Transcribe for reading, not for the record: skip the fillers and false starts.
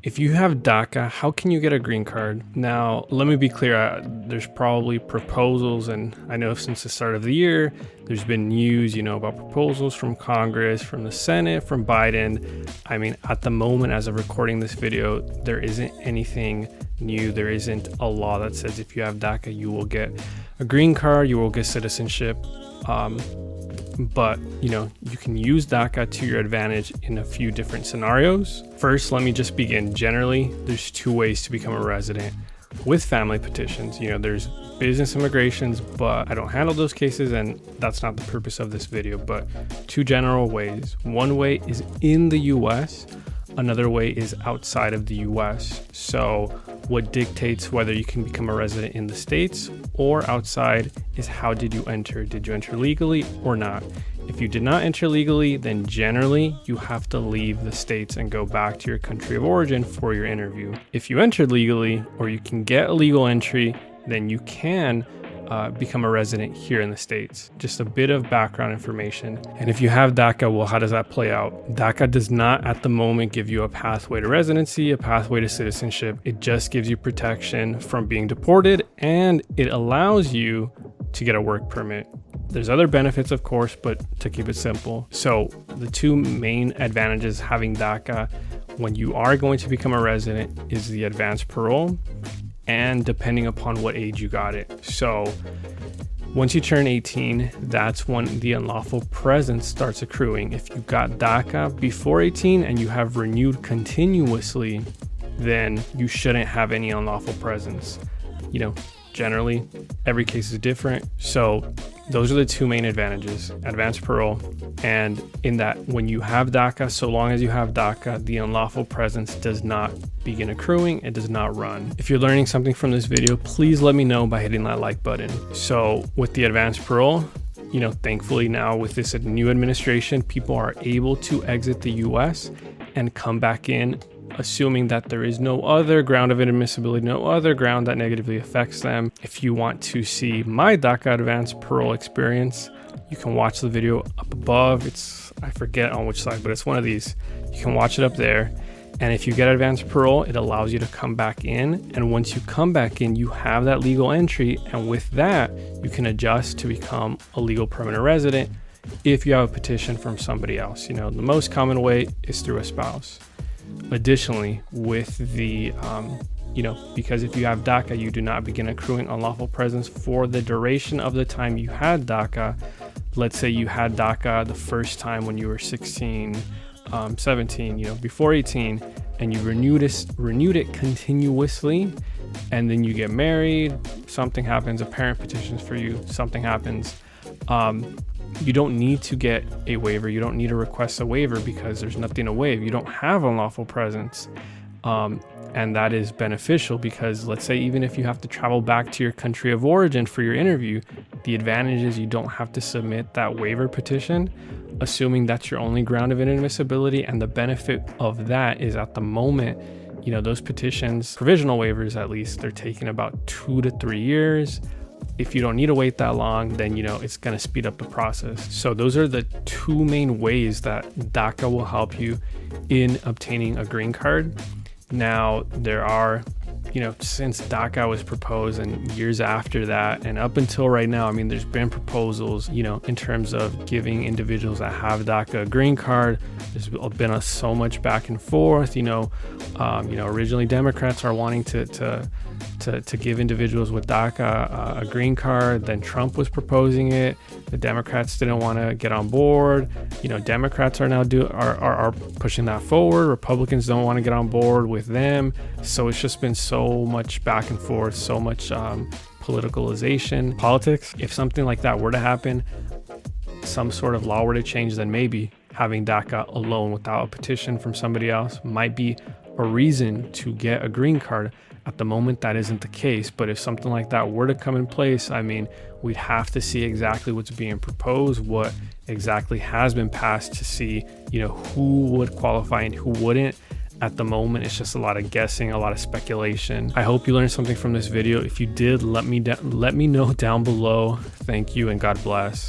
If you have DACA, how can you get a green card? Now, let me be clear, there's probably proposals, and I know since the start of the year, there's been news, about proposals from Congress, from the Senate, from Biden. I mean, at the moment, as of recording this video, there isn't anything new. There isn't a law that says if you have DACA, you will get a green card, you will get citizenship. But you can use DACA to your advantage in a few different scenarios. First, let me just begin. Generally, there's two ways to become a resident with family petitions. There's business immigrations, but I don't handle those cases, and that's not the purpose of this video. But two general ways. One way is in the US. Another way is outside of the US. So what dictates whether you can become a resident in the States or outside is how did you enter? Did you enter legally or not? If you did not enter legally, then generally you have to leave the States and go back to your country of origin for your interview. If you entered legally, or you can get a legal entry, then you can become a resident here in the States. Just a bit of background information. And if you have DACA, well, how does that play out? DACA does not at the moment give you a pathway to residency, a pathway to citizenship. It just gives you protection from being deported, and it allows you to get a work permit. There's other benefits, of course, but to keep it simple. So the two main advantages having DACA when you are going to become a resident is the advanced parole, and depending upon what age you got it. So once you turn 18, that's when the unlawful presence starts accruing. If you got DACA before 18 and you have renewed continuously, then you shouldn't have any unlawful presence. Generally, every case is different. So those are the two main advantages, advanced parole, and in that when you have DACA, so long as you have DACA, the unlawful presence does not begin accruing, it does not run. If you're learning something from this video, please let me know by hitting that like button. So with the advanced parole, thankfully now with this new administration, people are able to exit the US and come back in, assuming that there is no other ground of inadmissibility, no other ground that negatively affects them. If you want to see my DACA advanced parole experience, you can watch the video up above. I forget on which side, but it's one of these. You can watch it up there. And if you get advanced parole, it allows you to come back in. And once you come back in, you have that legal entry. And with that, you can adjust to become a legal permanent resident if you have a petition from somebody else. The most common way is through a spouse. Additionally, with the, because if you have DACA, you do not begin accruing unlawful presence for the duration of the time you had DACA. Let's say you had DACA the first time when you were 16, 17, before 18, and you renewed it continuously, and then you get married, something happens, a parent petitions for you, something happens. You don't need to get a waiver. You don't need to request a waiver because there's nothing to waive. You don't have unlawful presence. And that is beneficial because let's say even if you have to travel back to your country of origin for your interview, the advantage is you don't have to submit that waiver petition, assuming that's your only ground of inadmissibility. And the benefit of that is at the moment, those petitions, provisional waivers at least, they're taking about 2 to 3 years. If you don't need to wait that long, then it's going to speed up the process. So those are the two main ways that DACA will help you in obtaining a green card. Now there are, since DACA was proposed and years after that and up until right now, there's been proposals, in terms of giving individuals that have DACA a green card. There's been so much back and forth. Originally Democrats are wanting to give individuals with DACA a green card. Then Trump was proposing it. The Democrats didn't want to get on board. Democrats are now are pushing that forward. Republicans don't want to get on board with them. So it's just been so much back and forth, so much politicalization, politics. If something like that were to happen, some sort of law were to change, then maybe having DACA alone without a petition from somebody else might be a reason to get a green card. At the moment, that isn't the case, but if something like that were to come in place, we'd have to see exactly what's being proposed, what exactly has been passed to see, who would qualify and who wouldn't. At the moment, it's just a lot of guessing, a lot of speculation. I hope you learned something from this video. If you did, let me know down below. Thank you and God bless.